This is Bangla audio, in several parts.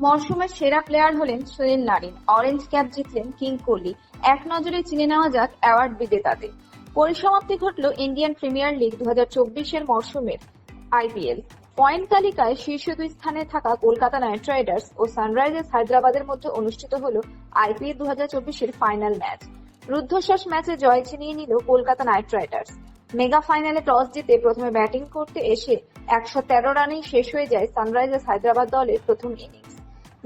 মরশুমের সেরা প্লেয়ার হলেন সুনীল নারিন, অরেঞ্জ ক্যাপ জিতলেন কিং কোহলি। এক নজরে চিনে নেওয়া যাক অ্যাওয়ার্ড বিজেতাদের। পরিসমাপ্তি ঘটল ইন্ডিয়ান প্রিমিয়ার লিগ 2024-এর মরশুমের আইপিএল। পয়েন্ট তালিকায় শীর্ষ দুই স্থানে থাকা কলকাতা নাইট রাইডার্স ও সানরাইজার্স হায়দ্রাবাদের মধ্যে অনুষ্ঠিত হল আইপিএল 2024-এর ফাইনাল ম্যাচ। রুদ্ধশ্বাস ম্যাচে জয় ছিনিয়ে নিল কলকাতা নাইট রাইডার্স। মেগা ফাইনালে টস জিতে প্রথমে ব্যাটিং করতে এসে 113 রানেই শেষ হয়ে যায় সানরাইজার্স হায়দ্রাবাদ দলের প্রথম ইনিংস।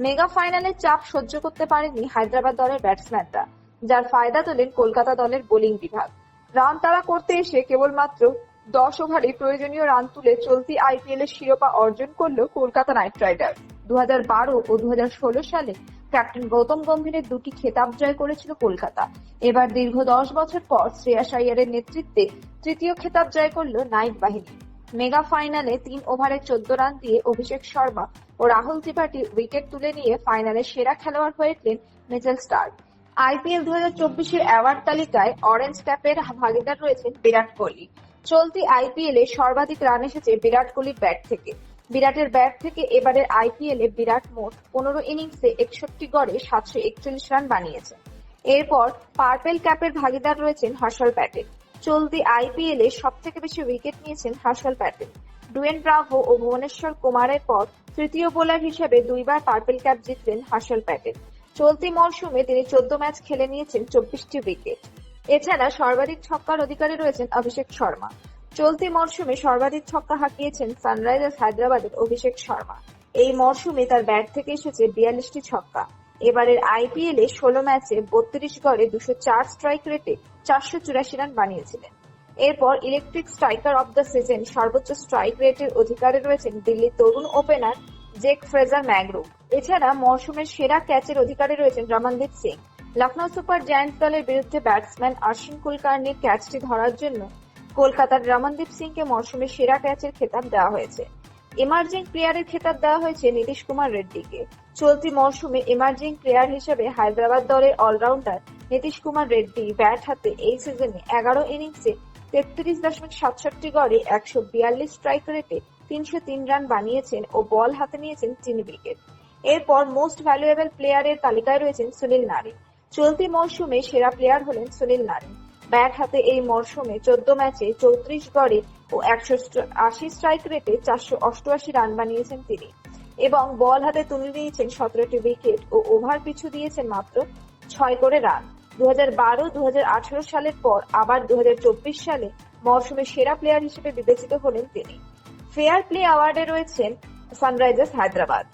মেগা ফাইনালের চাপ সহ্য করতে পারেনি হায়দ্রাবাদ দলের ব্যাটসম্যানরা, যার ফায়দা তোলেন কলকাতা দলের বোলিং বিভাগ। রান তাড়া করতে এসে কেবলমাত্র 10 ওভারে প্রয়োজনীয় রান তুলে চলতি আইপিএল এর শিরোপা অর্জন করল কলকাতা নাইট রাইডার্স। 2012 ও 2016 সালে ক্যাপ্টেন গৌতম গম্ভীরের দুটি খেতাব জয় করেছিল কলকাতা। এবার দীর্ঘ 10 বছর পর শ্রেয়াস আইয়ারের নেতৃত্বে তৃতীয় খেতাব জয় করল নাইট বাহিনী। মেগা ফাইনালে 3 ওভারে 14 রান দিয়ে অভিষেক শর্মা ও রাহুল ত্রিপাঠী উইকেট তুলে নিয়ে ফাইনালে সেরা খেলোয়াড় হয়ে উঠলেন মিচেল স্টার্ক। আইপিএল 2024-এর অ্যাওয়ার্ড তালিকায় অরেঞ্জ ক্যাপের ভাগিদার রয়েছেন বিরাট কোহলি। চলতি আইপিএলে সর্বাধিক রান এসেছে বিরাট কোহলির ব্যাট থেকে। বিরাটের ব্যাট থেকে এবারের আইপিএলে বিরাট মোট 15 ইনিংসে 61 গড়ে 741 রান বানিয়েছে। এরপর পার্পেল ক্যাপের ভাগিদার রয়েছেন হর্ষল প্যাটেল। চলতি আইপিএলে সবথেকে বেশি উইকেট নিয়েছেন হর্ষল প্যাটেল। ডুয়েন ব্রাভো ও ভুবনেশ্বর কুমারের পর তৃতীয় বোলার হিসেবে দুইবার পার্পেল ক্যাপ জিতলেন হর্ষল প্যাটেল। চলতি মরশুমে তিনি 14 ম্যাচ খেলে নিয়েছেন 24টি উইকেট। এছাড়া সর্বাধিক ছক্কার অধিকারী রয়েছেন অভিষেক শর্মা। চলতি মরশুমে সর্বাধিক ছক্কা হাঁকিয়েছেন সানরাইজার্স হায়দ্রাবাদের অভিষেক শর্মা। এই মরশুমে তার ব্যাট থেকে এসেছে 42টি ছক্কা। এবারের আইপিএলে 16 ম্যাচে 32 গড়ে 204 স্ট্রাইক রেটে 484 রান বানিয়েছিলেন। এরপর electric striker of the season সর্বোচ্চ স্ট্রাইক রেটের অধিকারে রয়েছেন দিল্লির তরুণ ওপেনার জেক ফ্রেজার ম্যাগরো। এছাড়া মরশুমের সেরা ক্যাচের অধিকারে রয়েছেন রমনদীপ সিং। লখনৌ সুপার জায়ান্টস দলের বিরুদ্ধে ব্যাটসম্যান অশ্বিন কুলকার্নির ক্যাচটি ধরার জন্য কলকাতার রমনদীপ সিংকে মরশুমের সেরা ক্যাচের খেতাব দেওয়া হয়েছে। এমার্জিং প্লেয়ারের খেতাব দেওয়া হয়েছে নীতিশ কুমার রেড্ডিকে। চলতি মরশুমে এমার্জিং প্লেয়ার হিসেবে হায়দ্রাবাদ দলের অলরাউন্ডার নীতিশ কুমার রেড্ডি ব্যাট হাতে এই সিজনে 11 ইনিংসে 33.67 গড়ে 142 স্ট্রাইক রেটে 303 রান বানিয়েছেন ও বল হাতে নিয়েছেন 3 উইকেট। এরপর মোস্ট ভ্যালুয়েবল প্লেয়ারের তালিকায় রয়েছেন সুনীল নারিন। চলতি মরশুমে সেরা প্লেয়ার হলেন সুনীল নারিন। ব্যাট হাতে এই মরশুমে 14 ম্যাচে 34 গড়ে ও 180 স্ট্রাইক রেটে 488 রান বানিয়েছেন তিনি, এবং বল হাতে তুলে নিয়েছেন 17টি উইকেট ও ওভার পিছু দিয়েছেন মাত্র 6 করে রান। 2012-2018 সালের পর আবার 2024 সালে মরশুমের সেরা প্লেয়ার হিসেবে বিবেচিত হলেন তিনি। ফেয়ার প্লে অ্যাওয়ার্ডে রয়েছেন সানরাইজার্স হায়দ্রাবাদ।